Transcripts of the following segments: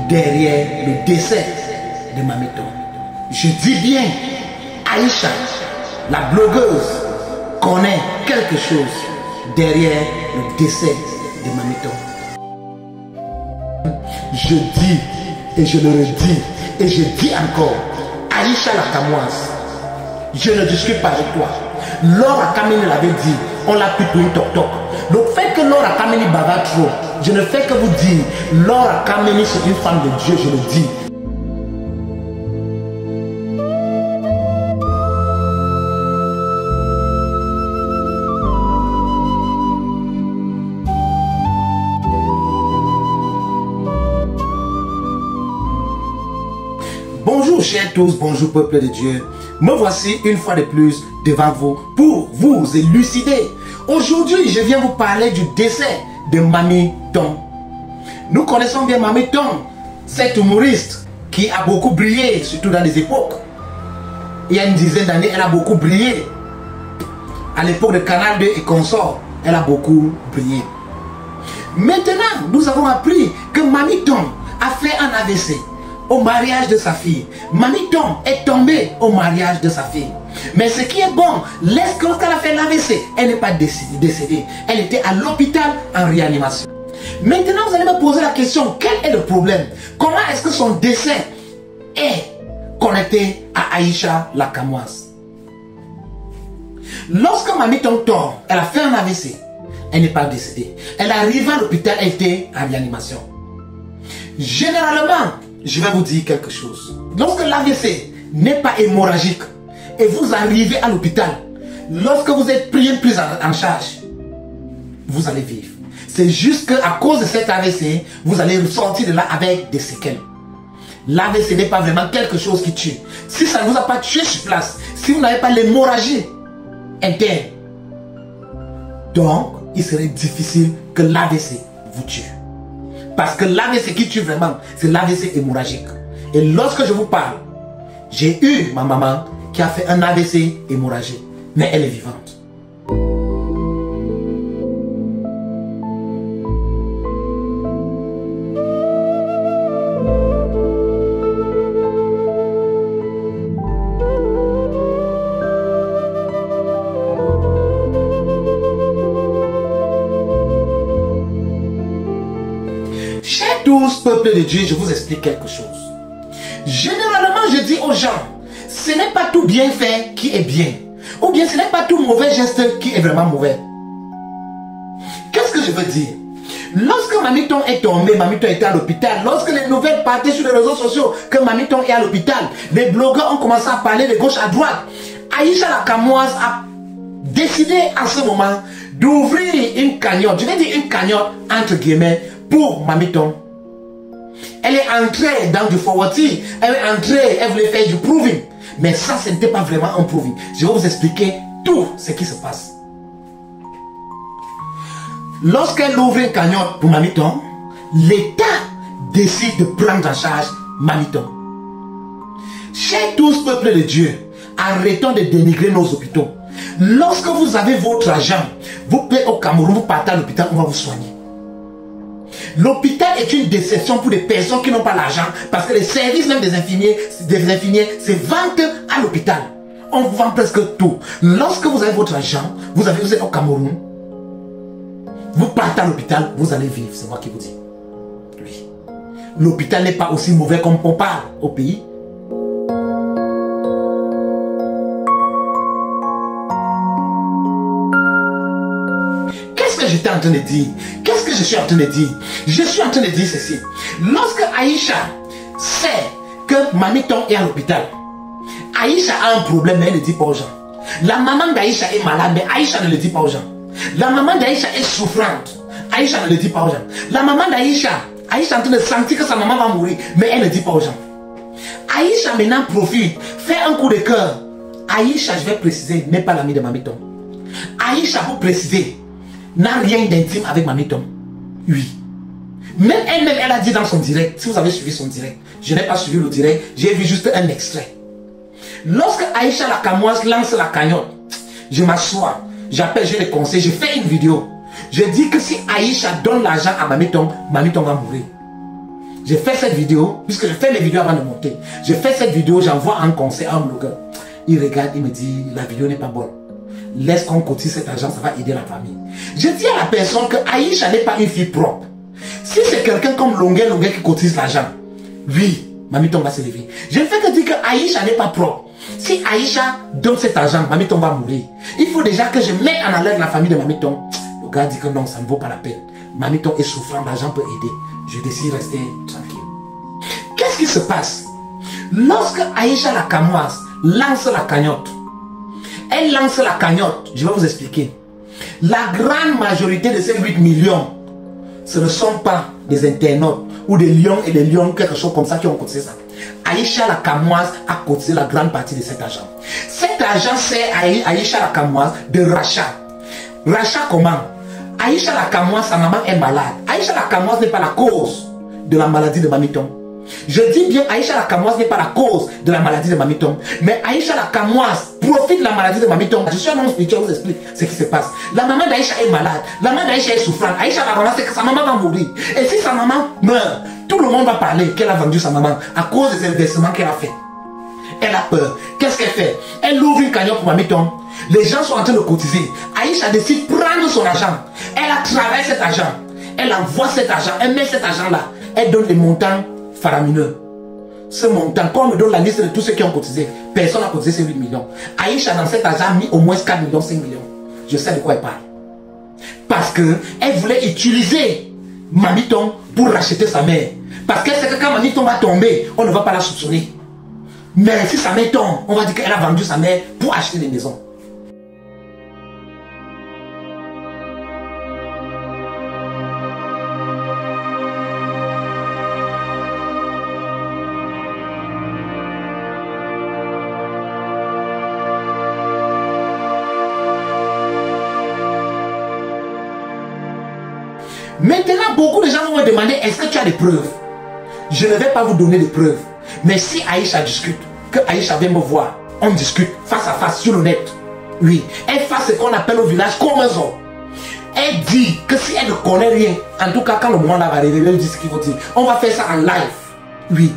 derrière le décès de Mamiton. Je dis bien, Aïcha, la blogueuse, connaît quelque chose derrière le décès de Mamiton. Je dis et je le redis et je dis encore, Aïcha la Camoise, je ne discute pas avec toi. Laura Kameni l'avait dit, on l'a pu pour une toc-toc. Le fait que Laura Kameni bavard trop, je ne fais que vous dire, Laura Kameni c'est une femme de Dieu, je le dis. Bonjour chers tous, bonjour peuple de Dieu. Me voici une fois de plus devant vous pour vous élucider. Aujourd'hui, je viens vous parler du décès de Mamiton. Nous connaissons bien Mamiton, cet humoriste qui a beaucoup brillé, surtout dans les époques. Il y a une dizaine d'années, elle a beaucoup brillé. À l'époque de Canal 2 et consorts, elle a beaucoup brillé. Maintenant, nous avons appris que Mamiton a fait un AVC au mariage de sa fille. Mamiton est tombée au mariage de sa fille. Mais ce qui est bon, lorsqu'elle a fait l'AVC, elle n'est pas décédée. Elle était à l'hôpital en réanimation. Maintenant, vous allez me poser la question, quel est le problème? Comment est-ce que son décès est connecté à Aïcha la Camoise? Lorsque Mamiton tombe, elle a fait un AVC. Elle n'est pas décédée. Elle arrive à l'hôpital, elle était en réanimation. Généralement, je vais vous dire quelque chose. Lorsque l'AVC n'est pas hémorragique et vous arrivez à l'hôpital, lorsque vous êtes pris en charge, vous allez vivre. C'est juste qu'à cause de cet AVC, vous allez ressortir de là avec des séquelles. L'AVC n'est pas vraiment quelque chose qui tue. Si ça ne vous a pas tué sur place, si vous n'avez pas l'hémorragie interne, donc il serait difficile que l'AVC vous tue. Parce que l'AVC qui tue vraiment, c'est l'AVC hémorragique. Et lorsque je vous parle, j'ai eu ma maman qui a fait un AVC hémorragique. Mais elle est vivante. Chers tous, peuple de Dieu, je vous explique quelque chose. Généralement, je dis aux gens, ce n'est pas tout bien fait qui est bien. Ou bien ce n'est pas tout mauvais geste qui est vraiment mauvais. Qu'est-ce que je veux dire? Lorsque Mamiton est tombé, Mamiton était à l'hôpital. Lorsque les nouvelles partaient sur les réseaux sociaux que Mamiton est à l'hôpital, les blogueurs ont commencé à parler de gauche à droite. Aïcha la Camoise a décidé à ce moment d'ouvrir une cagnotte. Je vais dire une cagnotte entre guillemets pour Mamiton. Elle est entrée dans du forwarding, elle est entrée, elle voulait faire du proving. Mais ça, ce n'était pas vraiment un proving. Je vais vous expliquer tout ce qui se passe. Lorsqu'elle ouvre une cagnotte pour Mamiton, l'État décide de prendre en charge Mamiton. Chers tous, peuple de Dieu, arrêtons de dénigrer nos hôpitaux. Lorsque vous avez votre argent, vous payez au Cameroun, vous partez à l'hôpital, on va vous soigner. L'hôpital est une déception pour les personnes qui n'ont pas l'argent parce que les services même des infirmiers se vendent à l'hôpital. On vous vend presque tout. Lorsque vous avez votre argent, vous êtes au Cameroun, vous partez à l'hôpital, vous allez vivre. C'est moi qui vous dis. Oui. L'hôpital n'est pas aussi mauvais comme on parle au pays. J'étais en train de dire, qu'est-ce que je suis en train de dire? Je suis en train de dire ceci. Lorsque Aïcha sait que Mamiton est à l'hôpital, Aïcha a un problème, mais elle ne le dit pas aux gens. La maman d'Aïcha est malade, mais Aïcha ne le dit pas aux gens. La maman d'Aïcha est souffrante, Aïcha ne le dit pas aux gens. La maman d'Aïcha, Aïcha est en train de sentir que sa maman va mourir, mais elle ne dit pas aux gens. Aïcha maintenant profite, fait un coup de cœur. Aïcha, je vais préciser, n'est pas l'amie de Mamiton. Aïcha, pour préciser, n'a rien d'intime avec Mamiton. Oui. Même elle-même, elle a dit dans son direct, si vous avez suivi son direct, je n'ai pas suivi le direct, j'ai vu juste un extrait. Lorsque Aïcha la Camoise lance la cagnotte, je m'assois, j'appelle, je les conseille, je fais une vidéo. Je dis que si Aïcha donne l'argent à Mamiton, Mamiton va mourir. j'ai fait cette vidéo, puisque je fais les vidéos avant de monter. Je fais cette vidéo, j'envoie un conseil à un blogueur. Il regarde, il me dit, la vidéo n'est pas bonne. Laisse qu'on cotise cet argent, ça va aider la famille. Je dis à la personne que Aïcha n'est pas une fille propre. Si c'est quelqu'un comme Longuet qui cotise l'argent, oui, Mamiton va se lever. Je ne fais que dire que Aïcha n'est pas propre. Si Aïcha donne cet argent, Mamiton va mourir. Il faut déjà que je mette en alerte la famille de Mamiton. Le gars dit que non, ça ne vaut pas la peine. Mamiton est souffrant, l'argent peut aider. Je décide de rester tranquille. Qu'est-ce qui se passe? Lorsque Aïcha la Camoise lance la cagnotte, elle lance la cagnotte, je vais vous expliquer. La grande majorité de ces 8 millions, ce ne sont pas des internautes ou des lions et des lions, quelque chose comme ça qui ont cotisé ça. Aïcha la Camoise a cotisé la grande partie de cet argent. Cet argent sert à Aïcha la Camoise de rachat. Rachat comment? Aïcha la Camoise, sa maman est malade. Aïcha la Camoise n'est pas la cause de la maladie de Mamiton. Je dis bien, Aïcha la Camoise n'est pas la cause de la maladie de Mamiton. Mais Aïcha la Camoise profite de la maladie de Mamiton. Je suis un homme spirituel, je vous explique ce qui se passe. La maman d'Aïcha est malade. La maman d'Aïcha est souffrante. Aïcha la Camoise, c'est que sa maman va mourir. Et si sa maman meurt, tout le monde va parler qu'elle a vendu sa maman à cause des investissements qu'elle a fait. Elle a peur. Qu'est-ce qu'elle fait? Elle ouvre une cagnotte pour Mamiton. Les gens sont en train de cotiser. Aïcha décide de prendre son argent. Elle a travaillé cet argent. Elle envoie cet argent. Elle met cet argent-là. Elle donne des montants faramineux. Ce montant, quand on me donne la liste de tous ceux qui ont cotisé, personne n'a cotisé ces 8 millions. Aïcha, dans cet argent, a mis au moins 4 millions, 5 millions. Je sais de quoi elle parle. Parce qu'elle voulait utiliser Mamiton pour racheter sa mère. Parce qu'elle sait que quand Mamiton va tomber, on ne va pas la soupçonner. Mais si sa mère tombe, on va dire qu'elle a vendu sa mère pour acheter des maisons. Maintenant, beaucoup de gens vont me demander, est-ce que tu as des preuves? Je ne vais pas vous donner des preuves. Mais si Aïcha discute, que Aïcha vient me voir, on discute face à face sur le net. Oui, elle fait ce qu'on appelle au village comme un homme. Elle dit que si elle ne connaît rien, en tout cas quand le moment là va arriver, elle dit ce qu'il faut dire. On va faire ça en live. Oui.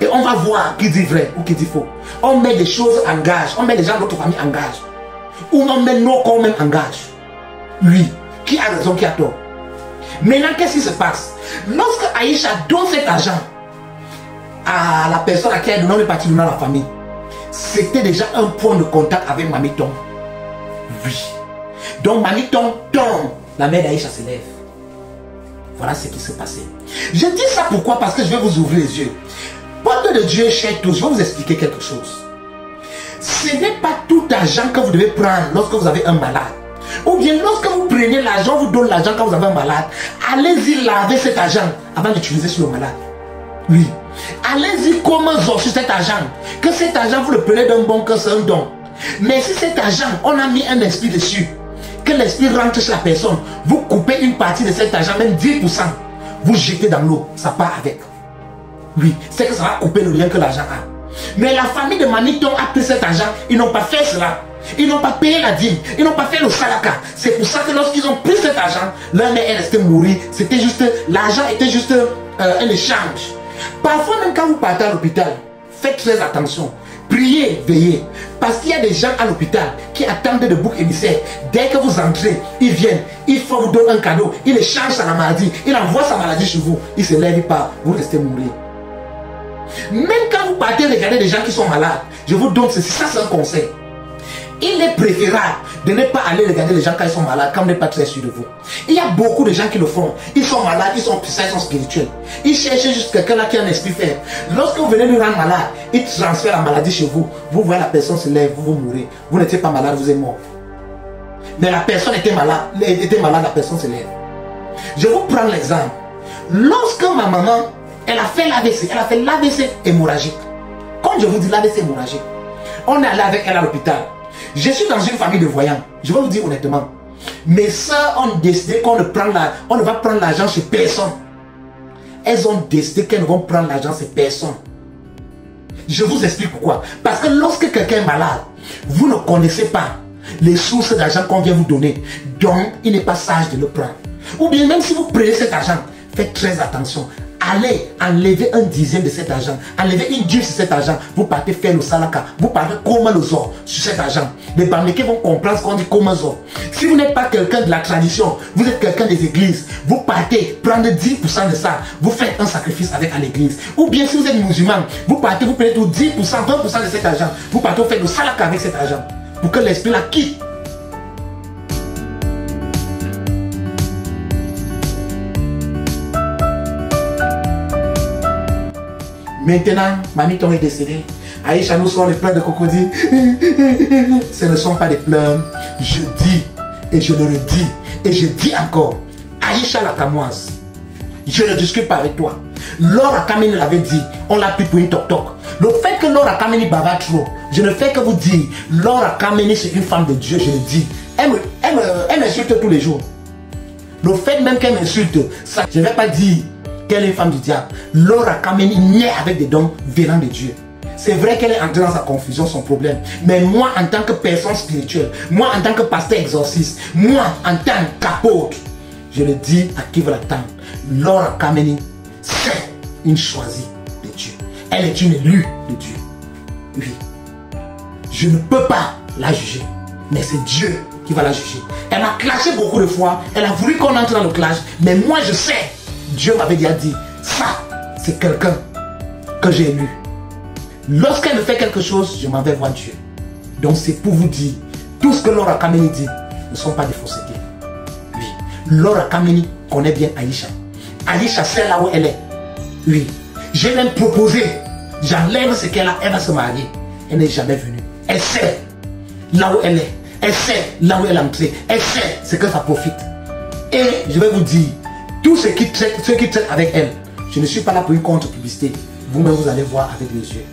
Et on va voir qui dit vrai ou qui dit faux. On met des choses en gage. On met les gens de notre famille en gage. Ou on met nos corps même en gage. Oui. Qui a raison, qui a tort? Maintenant, qu'est-ce qui se passe? Lorsque Aïcha donne cet argent à la personne à qui elle donne le parti dans la famille, c'était déjà un point de contact avec Mamiton. Oui. Donc Mamiton tombe, la mère d'Aïcha se lève. Voilà ce qui s'est passé. Je dis ça pourquoi? Parce que je vais vous ouvrir les yeux. Peuple de Dieu, chers tous, je vais vous expliquer quelque chose. Ce n'est pas tout argent que vous devez prendre lorsque vous avez un malade. Ou bien lorsque vous prenez l'argent, vous donnez l'argent quand vous avez un malade, allez-y laver cet argent avant d'utiliser sur le malade. Oui. Allez-y comme un sur cet argent. Que cet argent, vous le prenez d'un bon cœur, c'est un don. Mais si cet argent, on a mis un esprit dessus, que l'esprit rentre chez la personne, vous coupez une partie de cet argent, même 10%, vous jetez dans l'eau, ça part avec. Oui, c'est que ça va couper le lien que l'argent a. Mais la famille de Mamiton a pris cet argent, ils n'ont pas fait cela. Ils n'ont pas payé la dîme, ils n'ont pas fait le salaka. C'est pour ça que lorsqu'ils ont pris cet argent, leur mère est restée mourir. C'était juste, l'argent était juste un échange. Parfois même quand vous partez à l'hôpital, faites très attention. Priez, veillez. Parce qu'il y a des gens à l'hôpital qui attendent de bouc émissaire. Dès que vous entrez, ils viennent. Il faut vous donner un cadeau. Il échange sa maladie. Il envoie sa maladie chez vous. Il se lève, il part. Vous restez mourir. Même quand vous partez regarder des gens qui sont malades, je vous donne ceci. Ça, c'est un conseil. Il est préférable de ne pas aller regarder les gens quand ils sont malades, quand on n'est pas très sûr de vous. Il y a beaucoup de gens qui le font. Ils sont malades, ils sont puissants, ils sont spirituels. Ils cherchent juste quelqu'un là qui a un esprit faible. Lorsque vous venez lui rendre malade, il transfère la maladie chez vous. Vous voyez la personne se lève, vous mourrez. Vous n'étiez pas malade, vous êtes mort. Mais la personne était malade, la personne se lève. Je vous prends l'exemple. Lorsque ma maman, elle a fait l'AVC, elle a fait l'AVC hémorragique. Comme je vous dis, l'AVC hémorragique. On est allé avec elle à l'hôpital. Je suis dans une famille de voyants. Je vais vous dire honnêtement. Mes soeurs ont décidé qu'on ne va prendre l'argent chez personne. Elles ont décidé qu'elles ne vont prendre l'argent chez personne. Je vous explique pourquoi. Parce que lorsque quelqu'un est malade, vous ne connaissez pas les sources d'argent qu'on vient vous donner. Donc, il n'est pas sage de le prendre. Ou bien même si vous prenez cet argent, faites très attention. allez enlever un dixième de cet argent, enlever une dîme sur cet argent, vous partez faire le salaka, vous partez comment le zor sur cet argent. Les Bamileke vont comprendre ce qu'on dit comment zor. Si vous n'êtes pas quelqu'un de la tradition, vous êtes quelqu'un des églises, vous partez prendre 10% de ça, vous faites un sacrifice avec à l'église. Ou bien si vous êtes musulman, vous partez, vous prenez tout 10%, 20% de cet argent, vous partez faire le salaka avec cet argent, pour que l'esprit la quitte. Maintenant, Mamie Ton est décédée. Aïcha, nous sommes les pleurs de crocodile. Ce ne sont pas des pleurs. Je dis, et je le redis, et je dis encore, Aïcha la Kamoise, je ne discute pas avec toi. Laura Kameni l'avait dit, on l'a pris pour une toc-toc. Le fait que Laura Kameni bava trop, je ne fais que vous dire, Laura Kameni c'est une femme de Dieu, je le dis. Elle m'insulte tous les jours. Le fait même qu'elle m'insulte, ça, je ne vais pas dire qu'elle est une femme du diable. Laura Kameni naît avec des dons venant de Dieu. C'est vrai qu'elle est entrée dans sa confusion, son problème. Mais moi, en tant que personne spirituelle, moi, en tant que pasteur exorciste, moi, en tant qu'apôtre, je le dis à qui veut l'attendre. Laura Kameni, c'est une choisie de Dieu. Elle est une élue de Dieu. Oui. Je ne peux pas la juger. Mais c'est Dieu qui va la juger. Elle m'a clashé beaucoup de fois. Elle a voulu qu'on entre dans le clash. Mais moi, je sais. Dieu m'avait déjà dit, ça, c'est quelqu'un que j'ai élu. Lorsqu'elle me fait quelque chose, je m'en vais voir Dieu. Donc c'est pour vous dire, tout ce que Laura Kameni dit ne sont pas des faussetés. Oui. Laura Kameni connaît bien Aïcha. Aïcha sait là où elle est. Oui. J'ai même proposé, j'enlève ce qu'elle a, elle va se marier. Elle n'est jamais venue. Elle sait là où elle est. Elle sait là où elle est entrée. Elle sait ce que ça profite. Et je vais vous dire, tous ceux qui traitent avec elle, je ne suis pas là pour une contre-publicité. Vous-même, vous allez voir avec les yeux.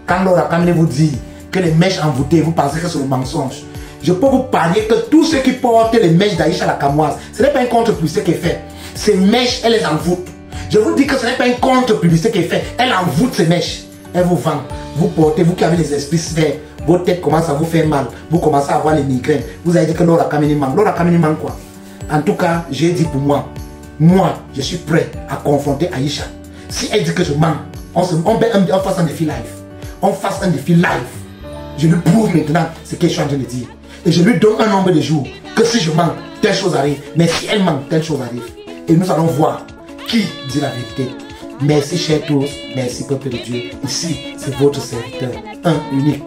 Quand Laura Kameni vous dit que les mèches envoûtées, vous pensez que c'est le mensonge. Je peux vous parler que tous ceux qui portent les mèches d'Aïcha la Kamoise, ce n'est pas une contre-publicité qui est faite. Ces mèches, elle les envoûte. Je vous dis que ce n'est pas une contre-publicité qui est faite. Elle envoûte ces mèches. Elle vous vend. Vous portez, vous qui avez les esprits sévères, votre tête commence à vous faire mal. Vous commencez à avoir les migraines. Vous avez dit que Laura Kameni manque. Laura Kameni manque quoi? En tout cas, j'ai dit pour moi, je suis prêt à confronter Aïcha. Si elle dit que je manque, on fasse un défi live. On fasse un défi live. Je lui prouve maintenant ce que je suis en train de dire. Et je lui donne un nombre de jours que si je manque, telle chose arrive. Mais si elle manque, telle chose arrive. Et nous allons voir qui dit la vérité. Merci chers tous. Merci peuple de Dieu. Ici, c'est votre serviteur. Un unique.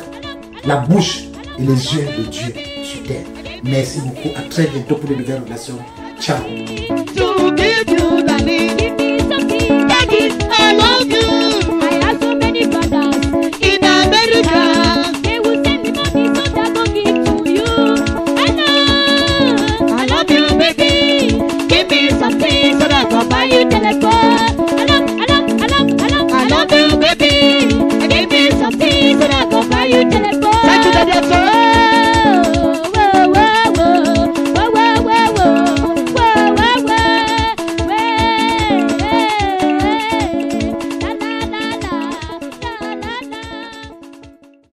La bouche et les yeux de Dieu sur terre. Merci beaucoup. À très bientôt pour de nouvelles révélations. Ciao.